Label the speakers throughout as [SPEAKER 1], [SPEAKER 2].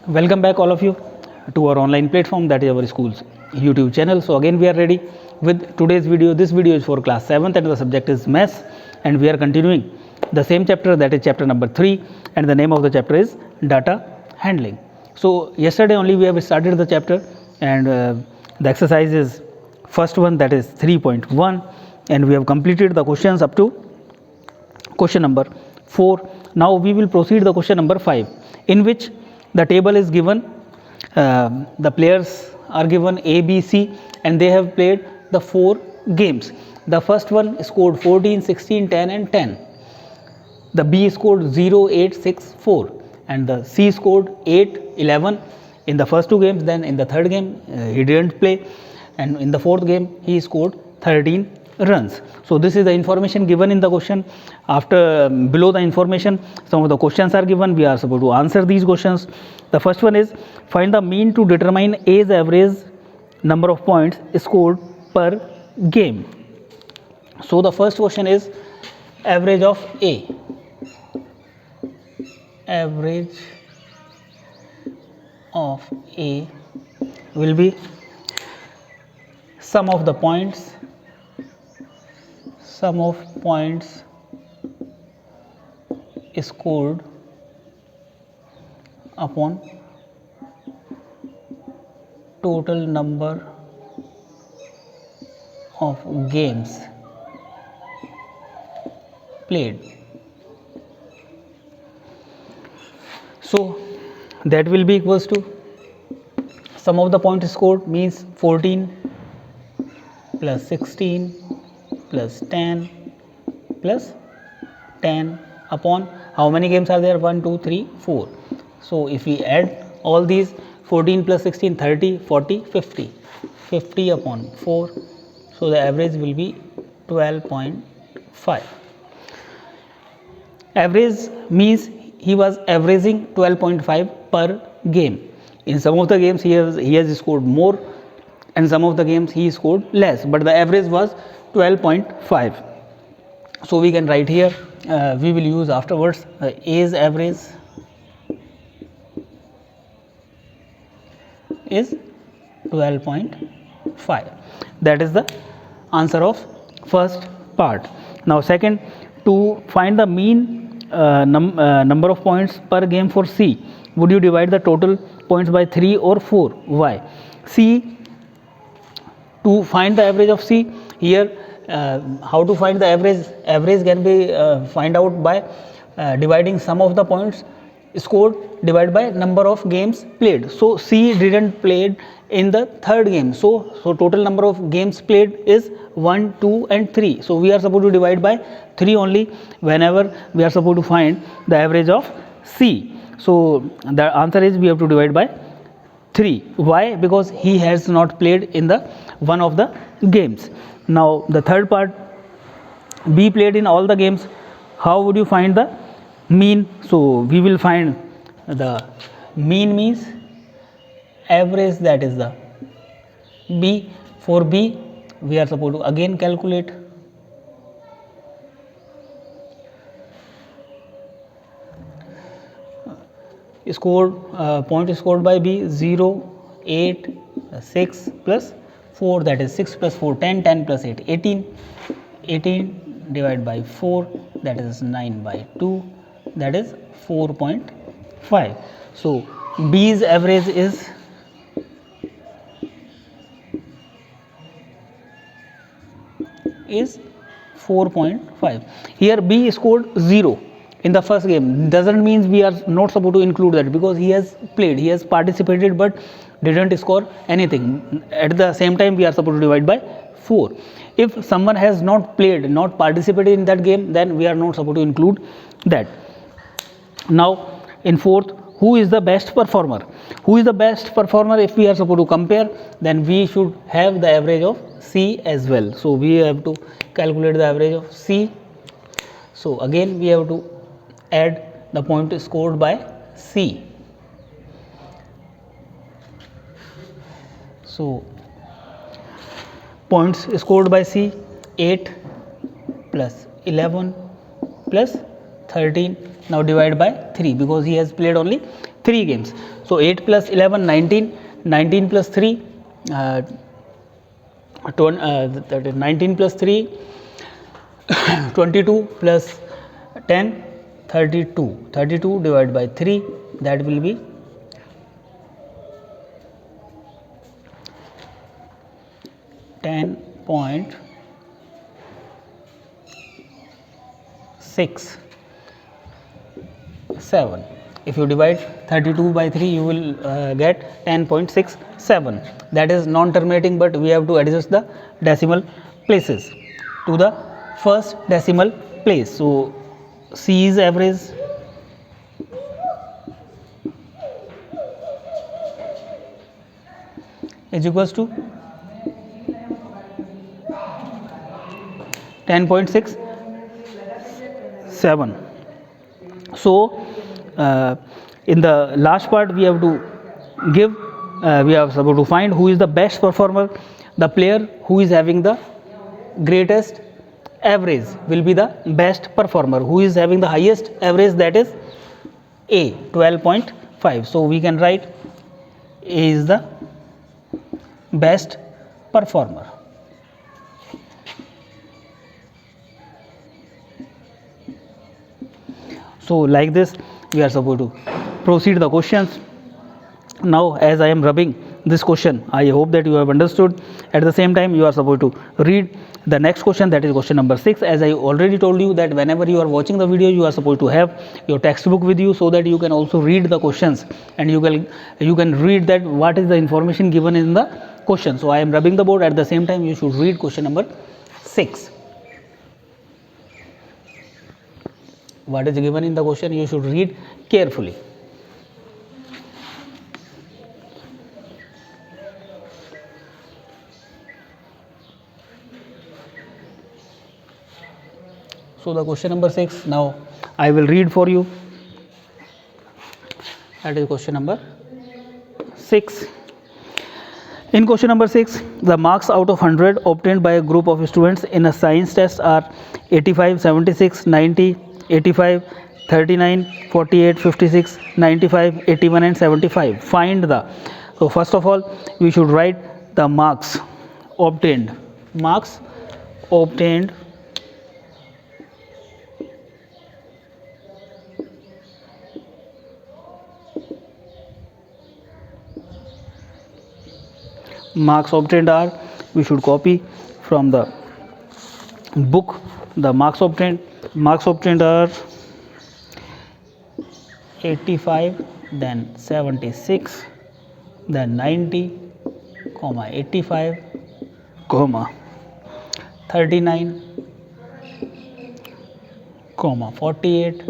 [SPEAKER 1] Welcome back all of you to our online platform, that is our school's YouTube channel. So again we are ready with today's video. This video is for class 7th and the subject is maths, and we are continuing the same chapter, that is chapter number 3, and the name of the chapter is data handling. So yesterday only we have started the chapter, and the exercise is first one, that is 3.1, and we have completed the questions up to question number 4. Now we will proceed the question number 5, in which the table is given, the players are given A, B, C, and they have played the 4 games. The first one scored 14, 16, 10 and 10. The B scored 0, 8, 6, 4, and the C scored 8, 11 in the first 2 games. Then in the third game he didn't play, and in the fourth game he scored 13 runs. So this is the information given in the question. After below the information, some of the questions are given. We are supposed to answer these questions. The first one is, find the mean to determine A's average number of points scored per game. So the first question is average of A. Average of A will be sum of the points scored upon total number of games played. So that will be equals to sum of the points scored, means 14 plus 16 plus 10 plus 10 upon how many games are there? 1, 2, 3, 4. So if we add all these, 14 plus 16, 30, 40, 50. 50 upon 4. So the average will be 12.5. Average means he was averaging 12.5 per game. In some of the games he has scored more, and some of the games he scored less, but the average was 12.5. So we can write here, we will use afterwards A's average is 12.5. That is the answer of first part. Now second, to find the mean number of points per game for C, would you divide the total points by 3 or 4? Why? C, to find the average of C, here how to find the average? Average can be find out by dividing sum of the points scored divided by number of games played. So C didn't played in the third game, so total number of games played is 1, 2 and 3. So we are supposed to divide by 3 only whenever we are supposed to find the average of C. So the answer is we have to divide by 3. Why? Because he has not played in the one of the games. Now the third part, B played in all the games. How would you find the mean? So we will find the mean, means average, that is the B. For B we are supposed to again calculate scored point scored by B, 0, 8, 6 plus 4, that is 6 plus 4, 10, 10 plus 8, 18, 18 divided by 4, that is 9 by 2, that is 4.5. So B's average is is 4.5. Here B scored 0 in the first game. Doesn't mean we are not supposed to include that, because he has played, he has participated, but didn't score anything. At the same time we are supposed to divide by 4. If someone has not played, not participated in that game, then we are not supposed to include that. Now in fourth, who is the best performer? Who is the best performer? If we are supposed to compare, then we should have the average of C as well. So we have to calculate the average of C. So again we have to add the point scored by C. So points scored by C, 8 plus 11 plus 13 Now divide by 3 because he has played only 3 games. So 8 plus 11, 19, 19 plus 3, that is 19 plus 3, 22 plus 10, 32. 32 divided by 3, that will be 10.67. If you divide 32 by 3, you will get 10.67. That is non-terminating, but we have to adjust the decimal places to the first decimal place. So C is average, is equals to 10.67. So in the last part we have to give we are supposed to find who is the best performer. The player who is having the greatest average will be the best performer. Who is having the highest average, that is A, 12.5. So we can write A is the best performer. So like this we are supposed to proceed the questions. Now as I am rubbing this question, I hope that you have understood. At the same time you are supposed to read the next question, that is question number 6. As I already told you that whenever you are watching the video, you are supposed to have your textbook with you, so that you can also read the questions and you can read that what is the information given in the question. So I am rubbing the board. At the same time you should read question number 6. What is given in the question, you should read carefully. So the question number 6, now I will read for you. That is question number 6. In question number 6, the marks out of 100 obtained by a group of students in a science test are 85, 76, 90, 85, 39, 48, 56, 95, 81 and 75. Find the, so first of all we should write the marks obtained. Marks obtained are, we should copy from the book the marks obtained are 85, then 76, then 90, 85, 39, 48,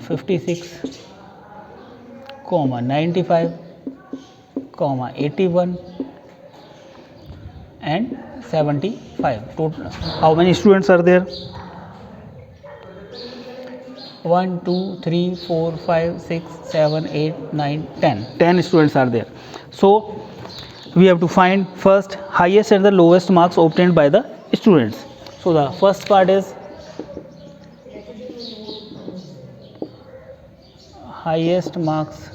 [SPEAKER 1] 56, 95, 81 and 75. Total, how many students are there? 1, 2, 3, 4, 5, 6, 7, 8, 9, 10. 10 students are there. So we have to find first highest and the lowest marks obtained by the students. So the first part is highest marks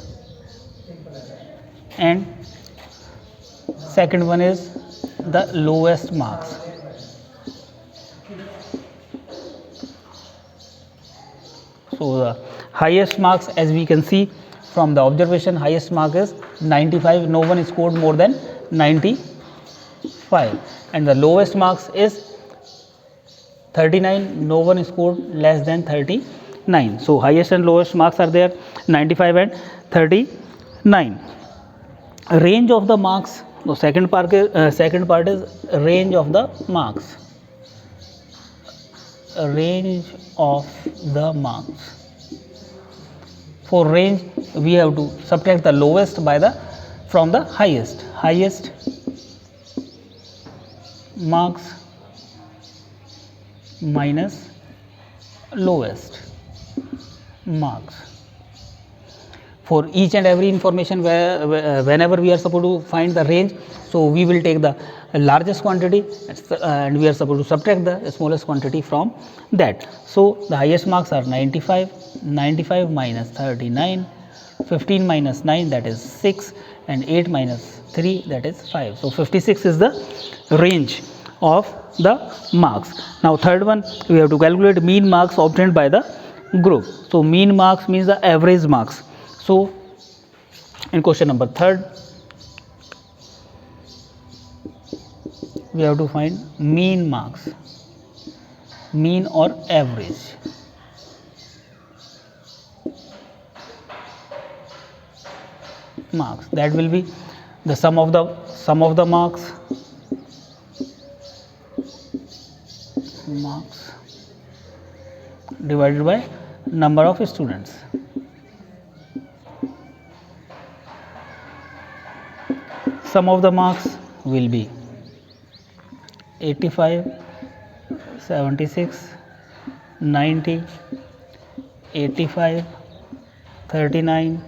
[SPEAKER 1] and second one is the lowest marks. So the highest marks, as we can see from the observation, highest mark is 95. No one scored more than 95, and the lowest marks is 39. No one scored less than 39. So highest and lowest marks are there, 95 and 39. Range of the marks, the second part is range of the marks. Range of the marks. For range we have to subtract the lowest from the highest. Highest marks minus lowest marks. for each and every information whenever we are supposed to find the range, so we will take the largest quantity and we are supposed to subtract the smallest quantity from that. So the highest marks are 95, 95 minus 39, 15 minus 9, that is 6, and 8 minus 3, that is 5. So 56 is the range of the marks. Now third one, we have to calculate mean marks obtained by the group. So mean marks means the average marks. So in question number third, we have to find mean marks, mean or average. Marks, that will be the sum of the marks divided by number of students. Sum of the marks will be 85, 76, 90, 85, 39,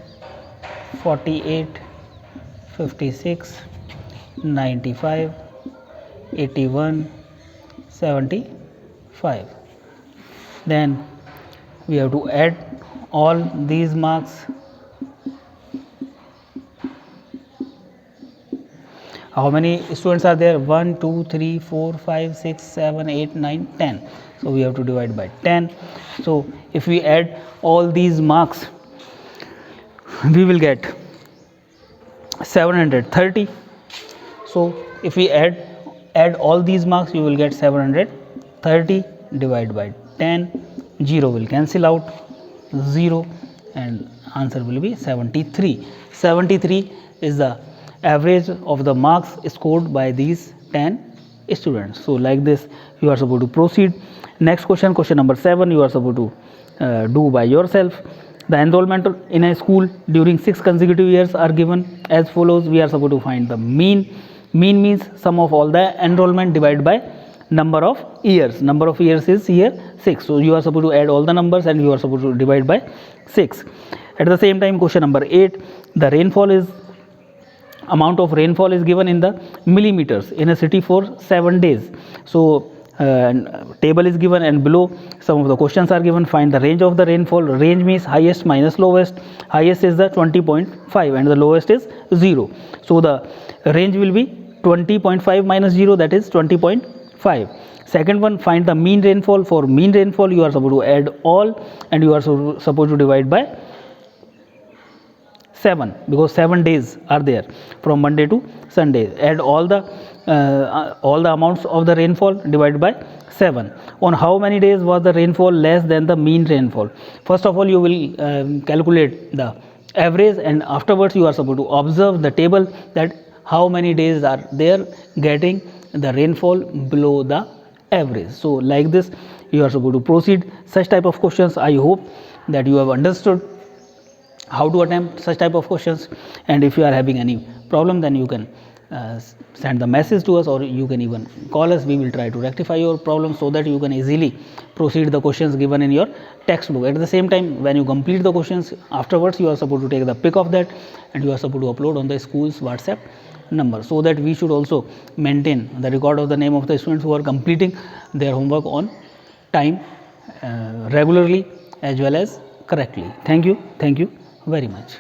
[SPEAKER 1] 48, 56, 95, 81, 75. Then we have to add all these marks. How many students are there? 1, 2, 3, 4, 5, 6, 7, 8, 9, 10. So we have to divide by 10. So if we add all these marks, we will get 730. So if we add all these marks, you will get 730. Divide by 10, 0 will cancel out, 0, and answer will be 73. 73 is the average of the marks scored by these 10 students. So like this you are supposed to proceed. Next question, question number 7, you are supposed to do by yourself. The enrollment in a school during 6 consecutive years are given as follows. We are supposed to find the mean. Mean means sum of all the enrollment divided by number of years. Number of years is here 6. So you are supposed to add all the numbers and you are supposed to divide by 6. At the same time, question number 8, the rainfall is amount of rainfall is given in the millimeters in a city for 7 days. So table is given and below some of the questions are given. Find the range of the rainfall. Range means highest minus lowest. Highest is the 20.5 and the lowest is 0. So the range will be 20.5 minus 0, that is 20.5. Second one, find the mean rainfall. For mean rainfall you are supposed to add all and you are supposed to divide by 7 because 7 days are there from Monday to Sunday. Add all the amounts of the rainfall divided by 7. On how many days was the rainfall less than the mean rainfall? First of all, you will calculate the average and afterwards you are supposed to observe the table that how many days are there getting the rainfall below the average. So like this you are supposed to proceed such type of questions. I hope that you have understood how to attempt such type of questions, and if you are having any problem then you can send the message to us or you can even call us. We will try to rectify your problem so that you can easily proceed the questions given in your textbook. At the same time, when you complete the questions, afterwards you are supposed to take the pic of that and you are supposed to upload on the school's WhatsApp number so that we should also maintain the record of the name of the students who are completing their homework on time, regularly as well as correctly. Thank you very much.